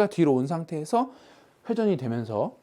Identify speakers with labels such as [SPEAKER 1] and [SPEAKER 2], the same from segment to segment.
[SPEAKER 1] 뒤로 온 상태에서 회전이 되면서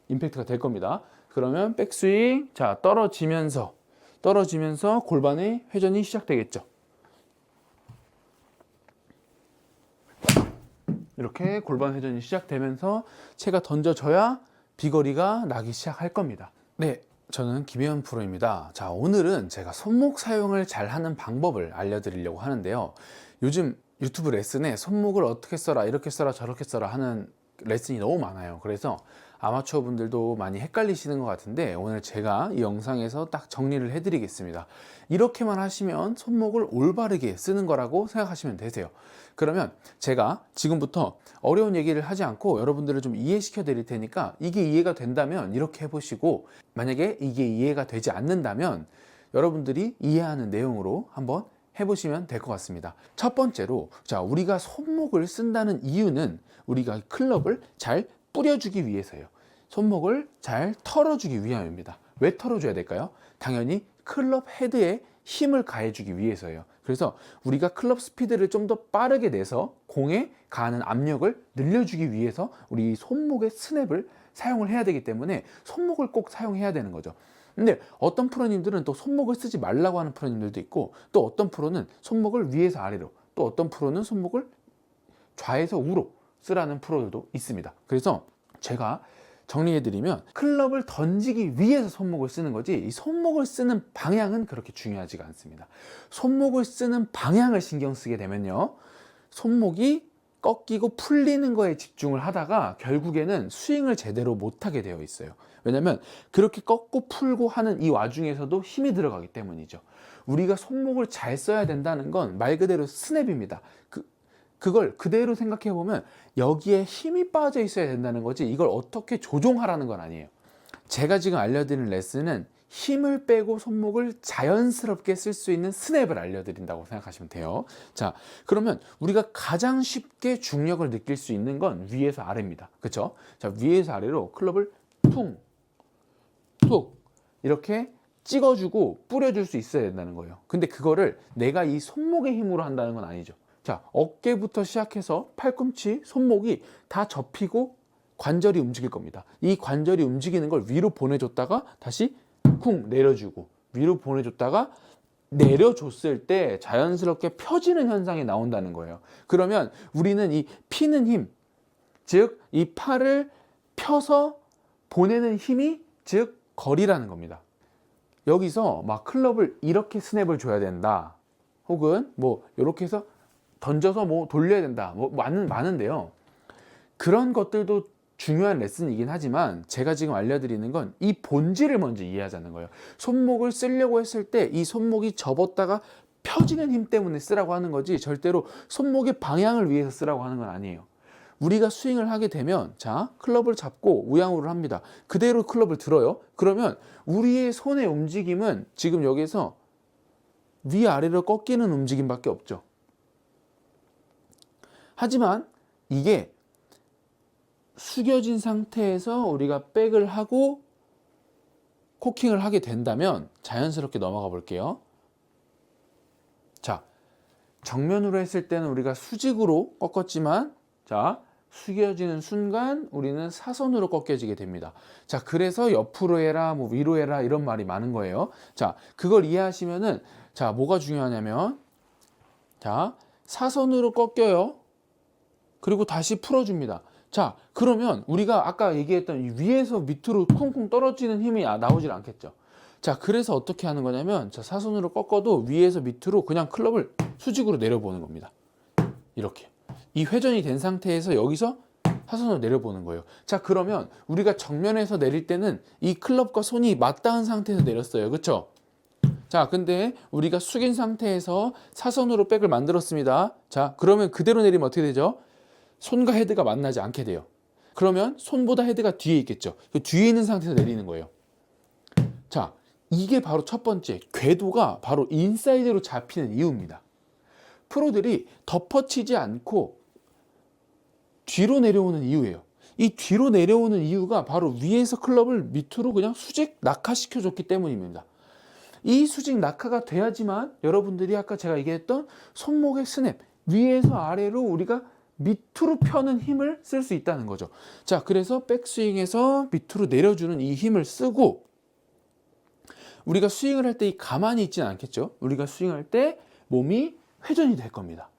[SPEAKER 1] 임팩트가 될 겁니다. 그러면 백스윙, 자, 떨어지면서 골반의 회전이 시작되겠죠. 이렇게 골반 회전이 시작되면서 채가 던져져야 비거리가 나기 시작할 겁니다. 네, 저는 김혜원 프로입니다. 자, 오늘은 제가 손목 사용을 잘 하는 방법을 알려드리려고 하는데요. 요즘 유튜브 레슨에 손목을 어떻게 써라, 이렇게 써라, 저렇게 써라 하는 레슨이 너무 많아요. 그래서 아마추어 분들도 많이 헷갈리시는 것 같은데, 오늘 제가 이 영상에서 딱 정리를 해드리겠습니다. 이렇게만 하시면 손목을 올바르게 쓰는 거라고 생각하시면 되세요. 그러면 제가 지금부터 어려운 얘기를 하지 않고 여러분들을 좀 이해시켜 드릴 테니까, 이게 이해가 된다면 이렇게 해보시고, 만약에 이게 이해가 되지 않는다면 여러분들이 이해하는 내용으로 한번 해보시면 될 것 같습니다. 첫 번째로, 자, 우리가 손목을 쓴다는 이유는 우리가 클럽을 잘 뿌려주기 위해서예요. 손목을 잘 털어주기 위함입니다. 왜 털어줘야 될까요? 당연히 클럽 헤드에 힘을 가해주기 위해서예요. 그래서 우리가 클럽 스피드를 좀 더 빠르게 내서 공에 가하는 압력을 늘려주기 위해서 우리 손목의 스냅을 사용을 해야 되기 때문에 손목을 꼭 사용해야 되는 거죠. 근데 어떤 프로님들은 또 손목을 쓰지 말라고 하는 프로님들도 있고, 또 어떤 프로는 손목을 위에서 아래로, 또 어떤 프로는 손목을 좌에서 우로 쓰라는 프로들도 있습니다. 그래서 제가 정리해드리면, 클럽을 던지기 위해서 손목을 쓰는 거지, 이 손목을 쓰는 방향은 그렇게 중요하지가 않습니다. 손목을 쓰는 방향을 신경 쓰게 되면요, 손목이 꺾이고 풀리는 거에 집중을 하다가 결국에는 스윙을 제대로 못하게 되어 있어요. 왜냐면 그렇게 꺾고 풀고 하는 이 와중에서도 힘이 들어가기 때문이죠. 우리가 손목을 잘 써야 된다는 건 말 그대로 스냅입니다. 그걸 그대로 생각해 보면 여기에 힘이 빠져 있어야 된다는 거지, 이걸 어떻게 조종하라는 건 아니에요. 제가 지금 알려드리는 레슨은 힘을 빼고 손목을 자연스럽게 쓸 수 있는 스냅을 알려드린다고 생각하시면 돼요. 자, 그러면 우리가 가장 쉽게 중력을 느낄 수 있는 건 위에서 아래입니다. 그렇죠? 자, 위에서 아래로 클럽을 퉁, 툭 이렇게 찍어주고 뿌려줄 수 있어야 된다는 거예요. 근데 그거를 내가 이 손목의 힘으로 한다는 건 아니죠. 자, 어깨부터 시작해서 팔꿈치, 손목이 다 접히고 관절이 움직일 겁니다. 이 관절이 움직이는 걸 위로 보내줬다가 다시 쿵 내려주고, 위로 보내줬다가 내려줬을 때 자연스럽게 펴지는 현상이 나온다는 거예요. 그러면 우리는 이 피는 힘, 즉 이 팔을 펴서 보내는 힘이 즉 거리라는 겁니다. 여기서 막 클럽을 이렇게 스냅을 줘야 된다, 혹은 뭐 이렇게 해서 던져서 뭐 돌려야 된다, 뭐 많은데요. 그런 것들도 중요한 레슨이긴 하지만 제가 지금 알려드리는 건 이 본질을 먼저 이해하자는 거예요. 손목을 쓰려고 했을 때 이 손목이 접었다가 펴지는 힘 때문에 쓰라고 하는 거지, 절대로 손목의 방향을 위해서 쓰라고 하는 건 아니에요. 우리가 스윙을 하게 되면, 자, 클럽을 잡고 우양우를 합니다. 그대로 클럽을 들어요. 그러면 우리의 손의 움직임은 지금 여기서 위아래로 꺾이는 움직임밖에 없죠. 하지만 이게 숙여진 상태에서 우리가 백을 하고 코킹을 하게 된다면 자연스럽게 넘어가 볼게요. 자, 정면으로 했을 때는 우리가 수직으로 꺾었지만, 자, 숙여지는 순간 우리는 사선으로 꺾여지게 됩니다. 자, 그래서 옆으로 해라, 뭐 위로 해라 이런 말이 많은 거예요. 자, 그걸 이해하시면은, 자, 뭐가 중요하냐면, 자, 사선으로 꺾여요. 그리고 다시 풀어줍니다. 자, 그러면 우리가 아까 얘기했던 이 위에서 밑으로 쿵쿵 떨어지는 힘이 나오질 않겠죠. 자, 그래서 어떻게 하는 거냐면, 자, 사선으로 꺾어도 위에서 밑으로 그냥 클럽을 수직으로 내려보는 겁니다. 이렇게 이 회전이 된 상태에서 여기서 사선으로 내려보는 거예요. 자, 그러면 우리가 정면에서 내릴 때는 이 클럽과 손이 맞닿은 상태에서 내렸어요. 그렇죠? 자, 근데 우리가 숙인 상태에서 사선으로 백을 만들었습니다. 자, 그러면 그대로 내리면 어떻게 되죠? 손과 헤드가 만나지 않게 돼요. 그러면 손보다 헤드가 뒤에 있겠죠. 그 뒤에 있는 상태에서 내리는 거예요. 자, 이게 바로 첫 번째, 궤도가 바로 인사이드로 잡히는 이유입니다. 프로들이 덮어치지 않고 뒤로 내려오는 이유예요. 이 뒤로 내려오는 이유가 바로 위에서 클럽을 밑으로 그냥 수직 낙하시켜 줬기 때문입니다. 이 수직 낙하가 돼야지만 여러분들이 아까 제가 얘기했던 손목의 스냅, 위에서 아래로 우리가 밑으로 펴는 힘을 쓸 수 있다는 거죠. 자, 그래서 백스윙에서 밑으로 내려주는 이 힘을 쓰고 우리가 스윙을 할 때 가만히 있지는 않겠죠. 우리가 스윙할 때 몸이 회전이 될 겁니다.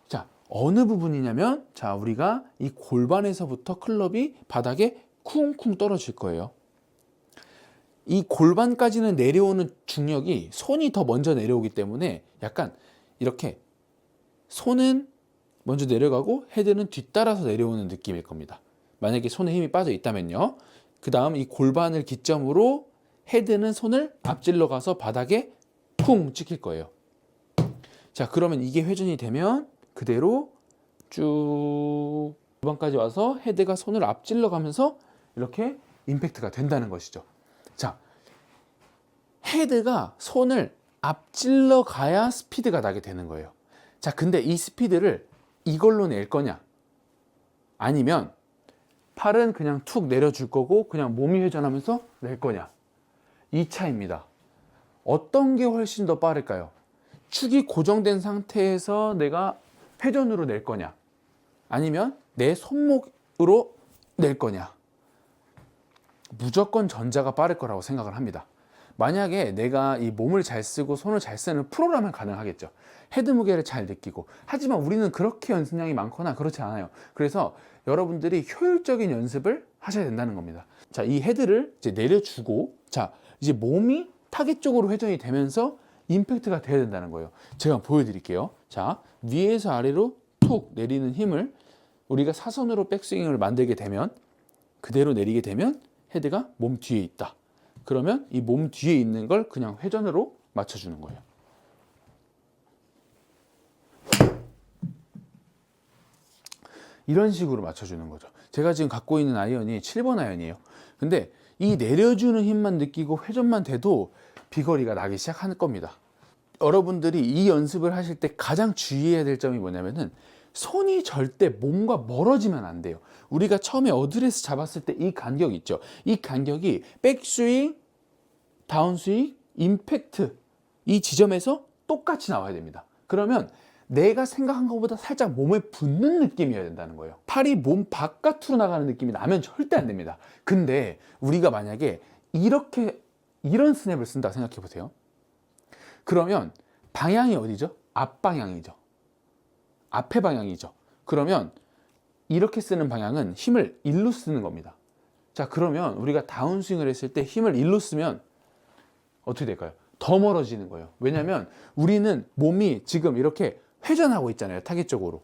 [SPEAKER 1] 자, 어느 부분이냐면 자, 우리가 이 골반에서부터 클럽이 바닥에 쿵쿵 떨어질 거예요. 이 골반까지는 내려오는 중력이 손이 더 먼저 내려오기 때문에 약간 이렇게 손은 먼저 내려가고 헤드는 뒤따라서 내려오는 느낌일 겁니다. 만약에 손에 힘이 빠져 있다면요. 그 다음 이 골반을 기점으로 헤드는 손을 앞질러 가서 바닥에 쿵 찍힐 거예요. 자, 그러면 이게 회전이 되면 그대로 쭉 골반까지 와서 헤드가 손을 앞질러 가면서 이렇게 임팩트가 된다는 것이죠. 자, 헤드가 손을 앞질러 가야 스피드가 나게 되는 거예요. 자, 근데 이 스피드를 이걸로 낼 거냐? 아니면 팔은 그냥 툭 내려줄 거고 그냥 몸이 회전하면서 낼 거냐? 이 차이입니다. 어떤 게 훨씬 더 빠를까요? 축이 고정된 상태에서 내가 회전으로 낼 거냐? 아니면 내 손목으로 낼 거냐? 무조건 전자가 빠를 거라고 생각을 합니다. 만약에 내가 이 몸을 잘 쓰고 손을 잘 쓰는 프로라면 가능하겠죠. 헤드 무게를 잘 느끼고. 하지만 우리는 그렇게 연습량이 많거나 그렇지 않아요. 그래서 여러분들이 효율적인 연습을 하셔야 된다는 겁니다. 자, 이 헤드를 이제 내려주고, 자, 이제 몸이 타겟 쪽으로 회전이 되면서 임팩트가 돼야 된다는 거예요. 제가 보여드릴게요. 자, 위에서 아래로 툭 내리는 힘을 우리가 사선으로 백스윙을 만들게 되면, 그대로 내리게 되면 헤드가 몸 뒤에 있다. 그러면 이 몸 뒤에 있는 걸 그냥 회전으로 맞춰주는 거예요. 이런 식으로 맞춰주는 거죠. 제가 지금 갖고 있는 아이언이 7번 아이언이에요. 근데 이 내려주는 힘만 느끼고 회전만 돼도 비거리가 나기 시작할 겁니다. 여러분들이 이 연습을 하실 때 가장 주의해야 될 점이 뭐냐면은 손이 절대 몸과 멀어지면 안 돼요. 우리가 처음에 어드레스 잡았을 때 이 간격 있죠. 이 간격이 백스윙, 다운스윙, 임팩트 이 지점에서 똑같이 나와야 됩니다. 그러면 내가 생각한 것보다 살짝 몸에 붙는 느낌이어야 된다는 거예요. 팔이 몸 바깥으로 나가는 느낌이 나면 절대 안 됩니다. 근데 우리가 만약에 이런 스냅을 쓴다 생각해 보세요. 그러면 방향이 어디죠? 앞방향이죠. 앞에 방향이죠. 그러면 이렇게 쓰는 방향은 힘을 일로 쓰는 겁니다. 자, 그러면 우리가 다운스윙을 했을 때 힘을 일로 쓰면 어떻게 될까요? 더 멀어지는 거예요. 왜냐하면 우리는 몸이 지금 이렇게 회전하고 있잖아요. 타겟 쪽으로.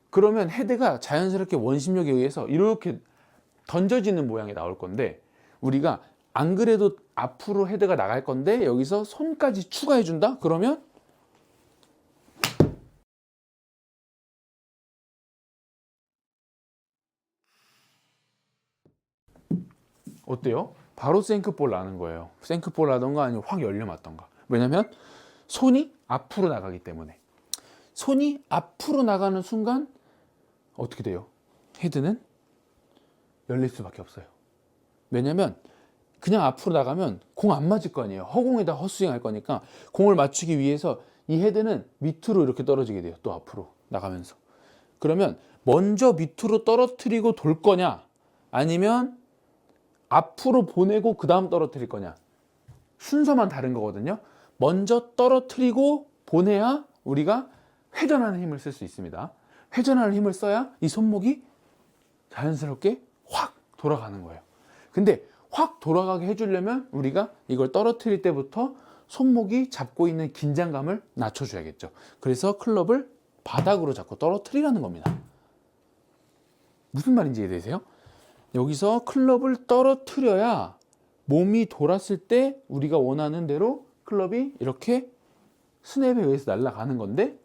[SPEAKER 1] 그러면 헤드가 자연스럽게 원심력에 의해서 이렇게 던져지는 모양이 나올 건데 우리가 안 그래도 앞으로 헤드가 나갈 건데 여기서 손까지 추가해 준다? 그러면 어때요? 바로 생크볼 나는 거예요. 생크볼 나던가 아니면 확 열려 맞던가. 왜냐면 손이 앞으로 나가기 때문에. 손이 앞으로 나가는 순간 어떻게 돼요? 헤드는 열릴 수밖에 없어요. 왜냐면 그냥 앞으로 나가면 공 안 맞을 거 아니에요. 허공에다 헛스윙 할 거니까 공을 맞추기 위해서 이 헤드는 밑으로 이렇게 떨어지게 돼요. 또 앞으로 나가면서. 그러면 먼저 밑으로 떨어뜨리고 돌 거냐 아니면 앞으로 보내고 그 다음 떨어뜨릴 거냐 순서만 다른 거거든요. 먼저 떨어뜨리고 보내야 우리가 회전하는 힘을 쓸 수 있습니다. 회전하는 힘을 써야 이 손목이 자연스럽게 확 돌아가는 거예요. 근데 확 돌아가게 해주려면 우리가 이걸 떨어뜨릴 때부터 손목이 잡고 있는 긴장감을 낮춰줘야겠죠. 그래서 클럽을 바닥으로 잡고 떨어뜨리라는 겁니다. 무슨 말인지 이해되세요? 여기서 클럽을 떨어뜨려야 몸이 돌았을 때 우리가 원하는 대로 클럽이 이렇게 스냅에 의해서 날아가는 건데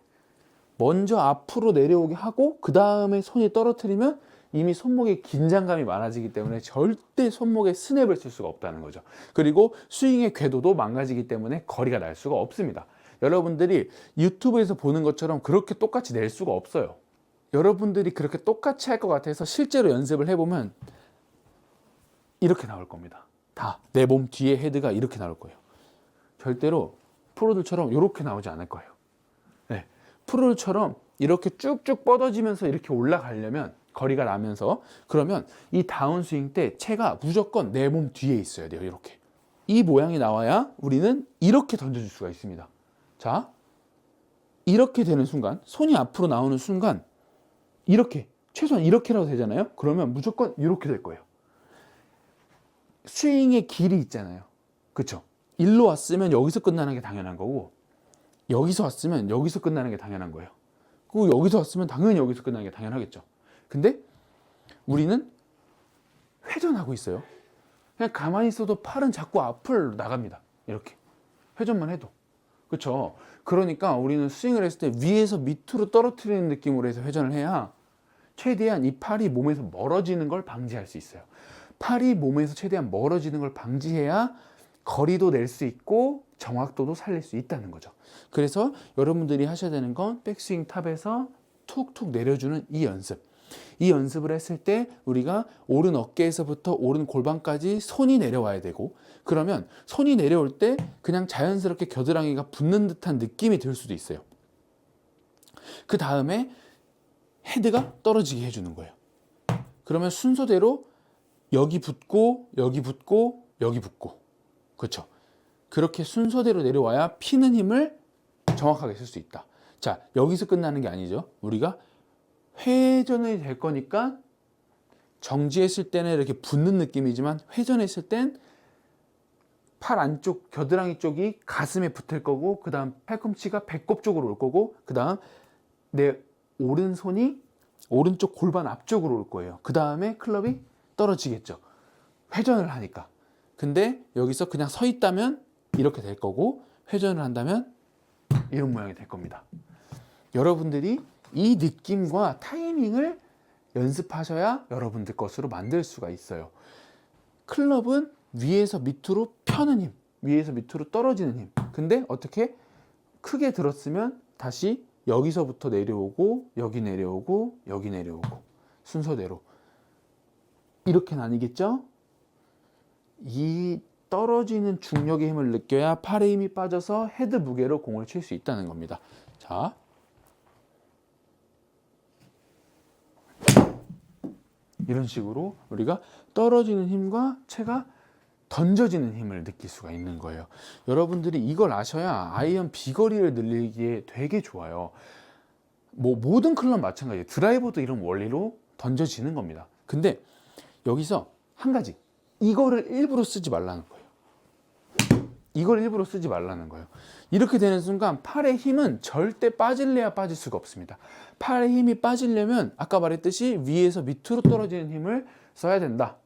[SPEAKER 1] 먼저 앞으로 내려오게 하고 그 다음에 손이 떨어뜨리면 이미 손목에 긴장감이 많아지기 때문에 절대 손목에 스냅을 쓸 수가 없다는 거죠. 그리고 스윙의 궤도도 망가지기 때문에 거리가 날 수가 없습니다. 여러분들이 유튜브에서 보는 것처럼 그렇게 똑같이 낼 수가 없어요. 여러분들이 그렇게 똑같이 할 것 같아서 실제로 연습을 해보면 이렇게 나올 겁니다. 다 내 몸 뒤에 헤드가 이렇게 나올 거예요. 절대로 프로들처럼 이렇게 나오지 않을 거예요. 네, 프로들처럼 이렇게 쭉쭉 뻗어지면서 이렇게 올라가려면, 거리가 나면서, 그러면 이 다운스윙 때 채가 무조건 내 몸 뒤에 있어야 돼요. 이렇게 이 모양이 나와야 우리는 이렇게 던져줄 수가 있습니다. 자, 이렇게 되는 순간, 손이 앞으로 나오는 순간 이렇게, 최소한 이렇게라도 되잖아요. 그러면 무조건 이렇게 될 거예요. 스윙의 길이 있잖아요. 그쵸? 일로 왔으면 여기서 끝나는 게 당연한 거고, 여기서 왔으면 여기서 끝나는 게 당연한 거예요. 그리고 여기서 왔으면 당연히 여기서 끝나는 게 당연하겠죠. 근데 우리는 회전하고 있어요. 그냥 가만히 있어도 팔은 자꾸 앞을 나갑니다. 이렇게 회전만 해도. 그렇죠? 그러니까 우리는 스윙을 했을 때 위에서 밑으로 떨어뜨리는 느낌으로 해서 회전을 해야 최대한 이 팔이 몸에서 멀어지는 걸 방지할 수 있어요. 팔이 몸에서 최대한 멀어지는 걸 방지해야 거리도 낼 수 있고 정확도도 살릴 수 있다는 거죠. 그래서 여러분들이 하셔야 되는 건 백스윙 탑에서 툭툭 내려주는 이 연습. 이 연습을 했을 때 우리가 오른 어깨에서부터 오른 골반까지 손이 내려와야 되고, 그러면 손이 내려올 때 그냥 자연스럽게 겨드랑이가 붙는 듯한 느낌이 들 수도 있어요. 그 다음에 헤드가 떨어지게 해주는 거예요. 그러면 순서대로 여기 붙고 여기 붙고 여기 붙고, 그렇죠? 그렇게 순서대로 내려와야 피는 힘을 정확하게 쓸 수 있다. 자, 여기서 끝나는 게 아니죠. 우리가 회전이 될 거니까 정지했을 때는 이렇게 붙는 느낌이지만, 회전했을 땐 팔 안쪽 겨드랑이 쪽이 가슴에 붙을 거고, 그 다음 팔꿈치가 배꼽 쪽으로 올 거고, 그 다음 내 오른손이 오른쪽 골반 앞쪽으로 올 거예요. 그 다음에 클럽이 떨어지겠죠. 회전을 하니까. 근데 여기서 그냥 서 있다면 이렇게 될 거고, 회전을 한다면 이런 모양이 될 겁니다. 여러분들이 이 느낌과 타이밍을 연습하셔야 여러분들 것으로 만들 수가 있어요. 클럽은 위에서 밑으로 펴는 힘, 위에서 밑으로 떨어지는 힘. 근데 어떻게 크게 들었으면 다시 여기서부터 내려오고 여기 내려오고 여기 내려오고 순서대로 이렇게 나뉘겠죠? 이 떨어지는 중력의 힘을 느껴야 팔의 힘이 빠져서 헤드 무게로 공을 칠 수 있다는 겁니다. 자, 이런 식으로 우리가 떨어지는 힘과 채가 던져지는 힘을 느낄 수가 있는 거예요. 여러분들이 이걸 아셔야 아이언 비거리를 늘리기에 되게 좋아요. 뭐 모든 클럽 마찬가지예요. 드라이버도 이런 원리로 던져지는 겁니다. 근데 여기서 한 가지, 이거를 일부러 쓰지 말라는 거예요. 이걸 일부러 쓰지 말라는 거예요. 이렇게 되는 순간 팔의 힘은 절대 빠질래야 빠질 수가 없습니다. 팔의 힘이 빠지려면 아까 말했듯이 위에서 밑으로 떨어지는 힘을 써야 된다.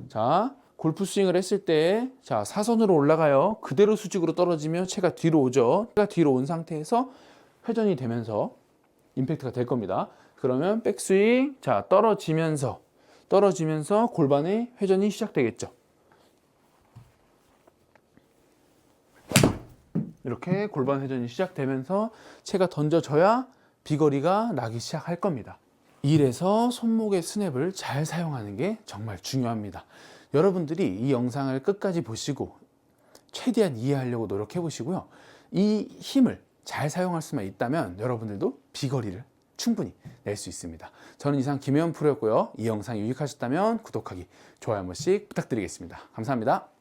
[SPEAKER 1] 자, 골프 스윙을 했을 때, 자, 사선으로 올라가요. 그대로 수직으로 떨어지면 채가 뒤로 오죠. 채가 뒤로 온 상태에서 회전이 되면서 임팩트가 될 겁니다. 그러면 백스윙, 자, 떨어지면서 골반의 회전이 시작되겠죠. 이렇게 골반 회전이 시작되면서 채가 던져져야 비거리가 나기 시작할 겁니다. 이래서 손목의 스냅을 잘 사용하는 게 정말 중요합니다. 여러분들이 이 영상을 끝까지 보시고 최대한 이해하려고 노력해 보시고요. 이 힘을 잘 사용할 수만 있다면 여러분들도 비거리를 충분히 낼 수 있습니다. 저는 이상 김혜원 프로였고요. 이 영상이 유익하셨다면 구독하기, 좋아요 한 번씩 부탁드리겠습니다. 감사합니다.